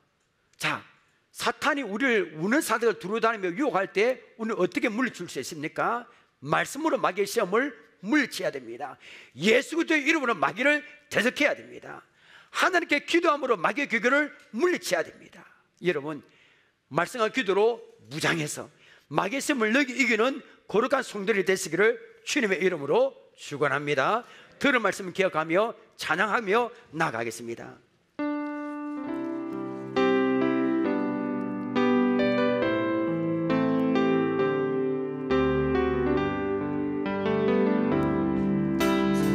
자, 사탄이 우리를 우는 사득을 두루다니며 유혹할 때 우리는 어떻게 물리칠 수 있습니까? 말씀으로 마귀의 시험을 물리쳐야 됩니다. 예수 그리스도의 이름으로 마귀를 대적해야 됩니다. 하나님께 기도함으로 마귀의 괴계를 물리쳐야 됩니다. 여러분, 말씀과 기도로 무장해서 마귀의 시험을 이기는 거룩한 성도들이 되시기를 주님의 이름으로 축원합니다. 들은 말씀을 기억하며 찬양하며 나아가겠습니다.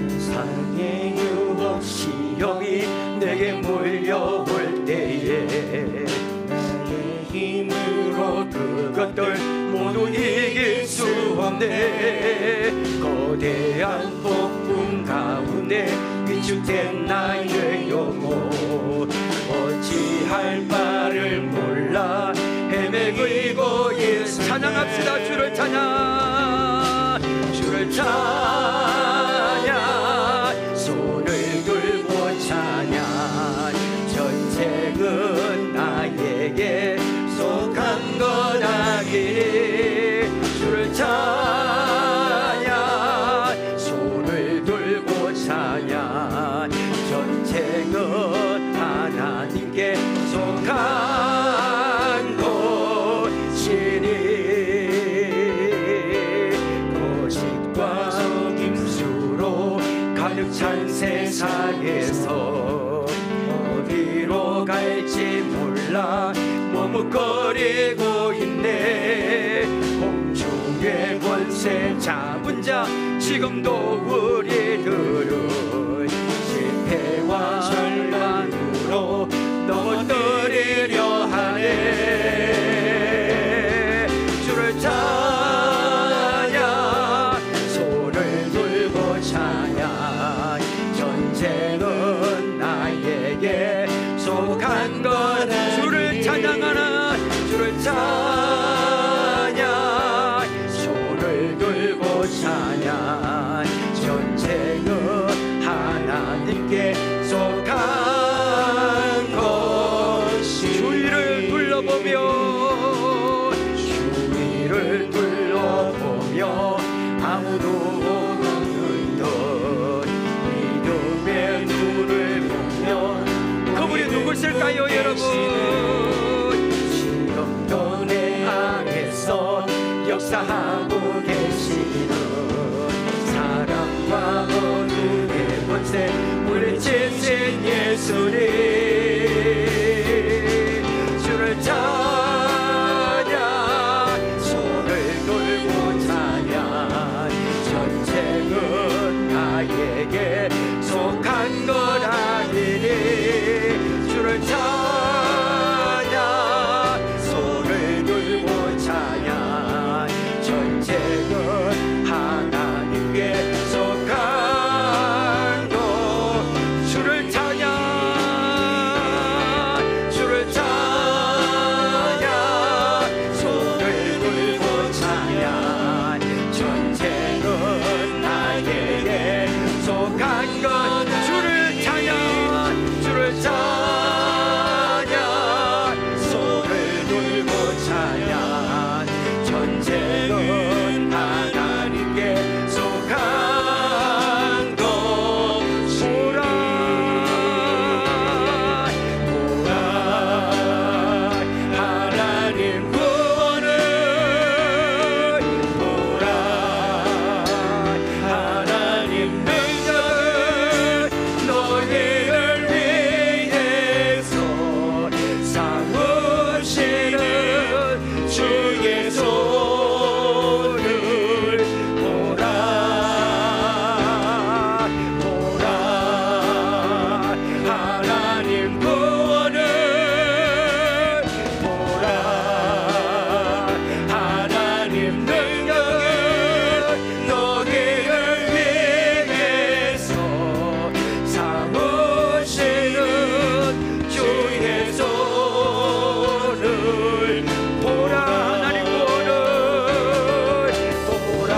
세상의 유혹 시험이 내게 몰려올 때에 나의 힘으로 그것들 모두 이길 수 없네. 거대한 폭풍 가운데 위축된 나의 영혼 어찌할 바를 몰라 헤매고 예수 찬양합시다. 주를 찬양, 주를 찬양, 손을 들고 찬양. 전쟁은 나에게 속한 것 아니니 주를 찬양, 손을 들고 찬양. 전쟁은 하나님께 속한 것이니 거짓과 속임수로 가득 찬 세상에서 어디로 갈지 몰라 머뭇거리고 있네. 공중의 권세 잡은 자 지금도 우리들을 실패와 절망으로 넘어뜨리려 하네. 주를 찬양 손을 들고 찬양 전쟁은 나에게 속한 거다. 주를 찬양하나 주를 찬양 손을 들고 찬양 전쟁은 하나님께 속한 것이. 주위를 둘러보며 주위를 둘러보며 아무도 없는 듯 믿음의 눈을 보면 그분이 누구실까요 여러분? 지금도 내 안에서 역사하고 계시는 사랑과 어둠의 권세 물리치신 예수님. 주를 찬양 손을 들고 찬양 전쟁은 나에게 속한 것 아니니. 주를 찬양 손을 들고 찬양 전쟁은 하나님께 속한 것. 주를 찬양 주를 찬양 손을 들고 찬양 전쟁은 나에게 속한 것. 주를 찬양 주를 찬양 손을 들고 찬양 전쟁은 하나님께 속한 것. 보라 하나님 구원을 보라 하나님 능력을 너희를 위해서 삼으시는 주의 손을 보라 보라 하나님 구원을 보라 하나님 능력을 너희를 위해서 삼으시는 주의 손을 보라 하나님 구원을 보라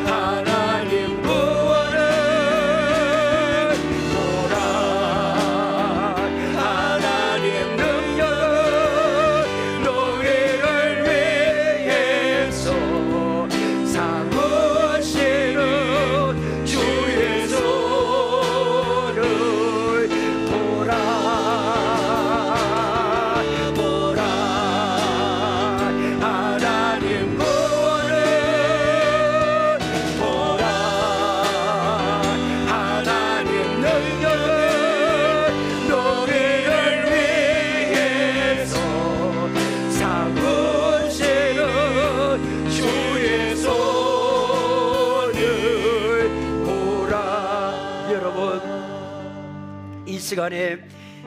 하나님 구원을 보라 하나님 능력을 너희를 위해서 삼으시는 주의 손을 보라 보라 하나님 구원을 보라 하나님 능력을 너희를 위해서 삼으시는 주의 손을 보라. 여러분 이 시간에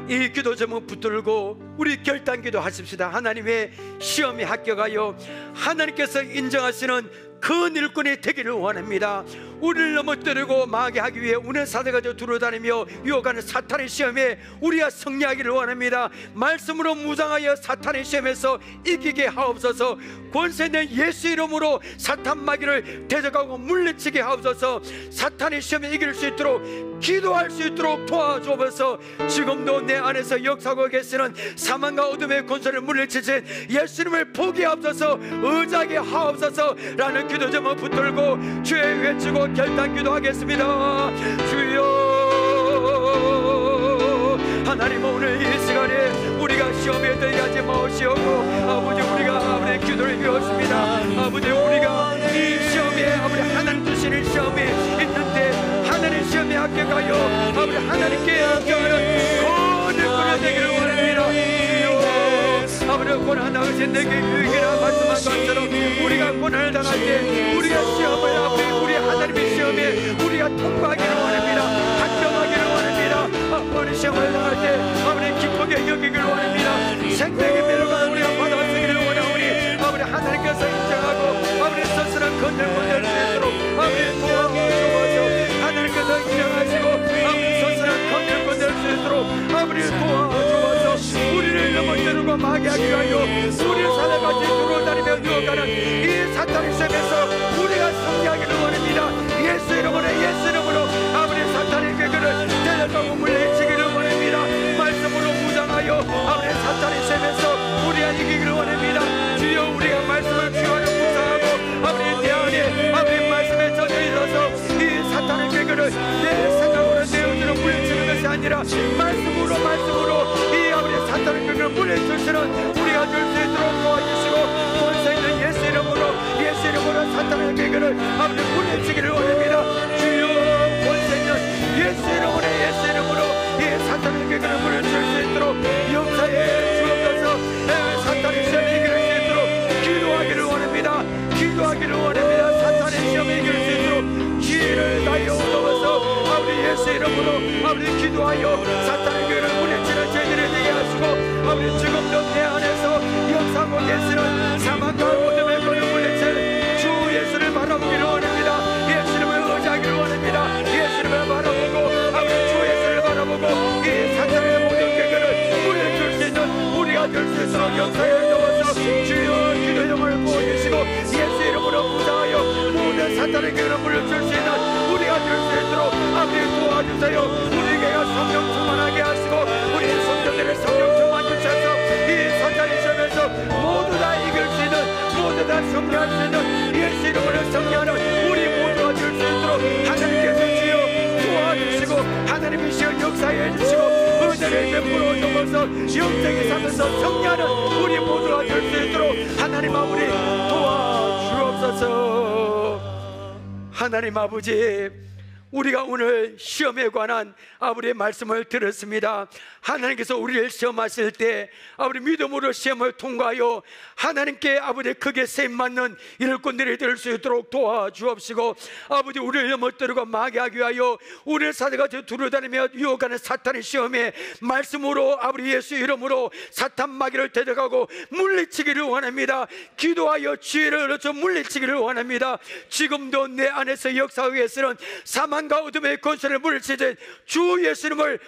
이 기도 제목 붙들고 우리 결단기도 하십시다. 하나님의 시험에 합격하여 하나님께서 인정하시는 그 일꾼이 되기를 원합니다. 우리를 넘어뜨리고 마게 하기 위해 우는 사대가 두루다니며 유혹하는 사탄의 시험에 우리가 승리하기를 원합니다. 말씀으로 무장하여 사탄의 시험에서 이기게 하옵소서. 권세는 예수 이름으로 사탄 마귀를 대적하고 물리치게 하옵소서. 사탄의 시험에 이길 수 있도록 기도할 수 있도록 도와주옵소서. 지금도 내 안에서 역사하고 계시는 사망과 어둠의 권세를 물리치신 예수님을 포기하옵소서. 의지하게 하옵소서 라는 기도 제목 붙들고 주의 외치고 결단 기도하겠습니다. 주여 하나님, 오늘 이 시간에 우리가 시험에 들어가지 마시옵고 아버지, 우리가 아버지 기도를 비웠습니다. 아버지, 우리가 이 시험에 아버지 하나님 주시는 시험이 있는데 하나님 시험에 합격하여 아버지 하나님께 합격하는 아버지 내게 유익이라 말씀한 것처럼 우리가 고난을 당할 때 우리가 시험을 앞에 우리 하나님의 시험에 우리가 통과하기를 원합니다. 합격하기를 원합니다. 아버지 시험을 당할 때 아버지 기쁘게 여기기를 원합니다. 생명의 멸관을 우리가 받아쓰기를 원하오니 아버지 하나님께서 인정하고 아버지 스스로 건들건들 되도록 아버지 도와주옵소서. 하나님께서 인정하시고 아버지 스스로 건들건들 되도록 아버지 도와주옵소서. 우리를 넘어뜨리고 마귀하기 위하여 우리를 사내같이 두루다니며 유혹하는 이 사탄의 시험에서 우리가 승리하기를 원합니다. 예수 이름으로 아버지 사탄의 궤도를 데려가고 물리치기를 원합니다. 말씀으로 무장하여 아버지 사탄의 시험에서 우리가 이기기를 원합니다. 주여 우리가 말씀을 귀하여 묵상하고 아버지 내 안에 아버지 말씀에 젖어 있어서 이 사탄의 궤도를 내 생각으로 내어주는 물리치는 것이 아니라 말씀으로 이 아버지 사탄의 궤도를 물리치시는 우리가 될 수 있도록 도와주시고 권세 있는 예수 이름으로 사탄의 궤도를 아버지 물리치기를 원합니다. 주여 권세 있는 예수 이름으로 이 사탄의 궤도를 물리칠 수 있도록 역사에 주옵소서. 사탄의 시험에 이길 수 있도록 기도하기를 원합니다. 사탄의 시험에 이길 수 있도록 기회를 다하여 얻어서 아버지 예수 이름으로 아버지 기도하여 사탄의 궤도를 물리치는 저희들이 되게 하시고 아버지 지금도 내 안에서 역사하고 계시는 사망과 어둠의 궤를 물리칠 주 예수를 바라보기를 원합니다. 예수님을 의지하기를 원합니다. 예수님을 바라보고 아버지 주 예수를 바라보고 이 사탄의 모든 궤를 물리칠 수 있는 우리가 될 수 있도록 역사에 넣어서 주여 기도형을 보여주시고 예수 이름으로 무장하여 모든 사탄의 궤를 물리칠 수 있는 우리가 될 수 있도록 아버지 도와주세요. 우리에게가 성령 충만하게 하시고 우리 성도들의 성령 충만 주셔서 이 사탄의 시험에서 모두 다 이길 수 있는 모두 다 승리할 수 있는 예수 이름으로 승리하는 우리 모두가 될 수 있도록 하나님께서 주여 도와주시고 하나님의 시험 역사에 해주시고 은혜를 베풀어 주셔서 영적인 삶에서 승리하는 우리 모두가 될 수 있도록 하나님 아버지 도와주옵소서. 하나님 아버지 우리가 오늘 시험에 관한 아버지의 말씀을 들었습니다. 하나님께서 우리를 시험하실 때 아버지 믿음으로 시험을 통과하여 하나님께 아버지 크게 세임맞는 일꾼들이 될 수 있도록 도와주옵시고 아버지 우리를 넘어뜨리고 마귀하기 위하여 우리를 사대같이 두루다니며 유혹하는 사탄의 시험에 말씀으로 아버지 예수 이름으로 사탄 마귀를 데려가고 물리치기를 원합니다. 기도하여 지혜를 얻어 물리치기를 원합니다. 지금도 내 안에서 역사하기 위해서는 사망과 어둠의 권세를 물리치듯 주 예수님을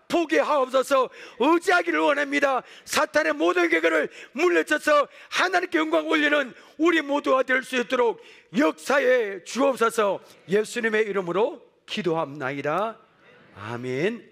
보게 하옵소서. 의지하기를 원합니다. 사탄의 모든 계획을 물리쳐서 하나님께 영광 올리는 우리 모두가 될 수 있도록 역사에 주옵소서. 예수님의 이름으로 기도합나이다. 아멘.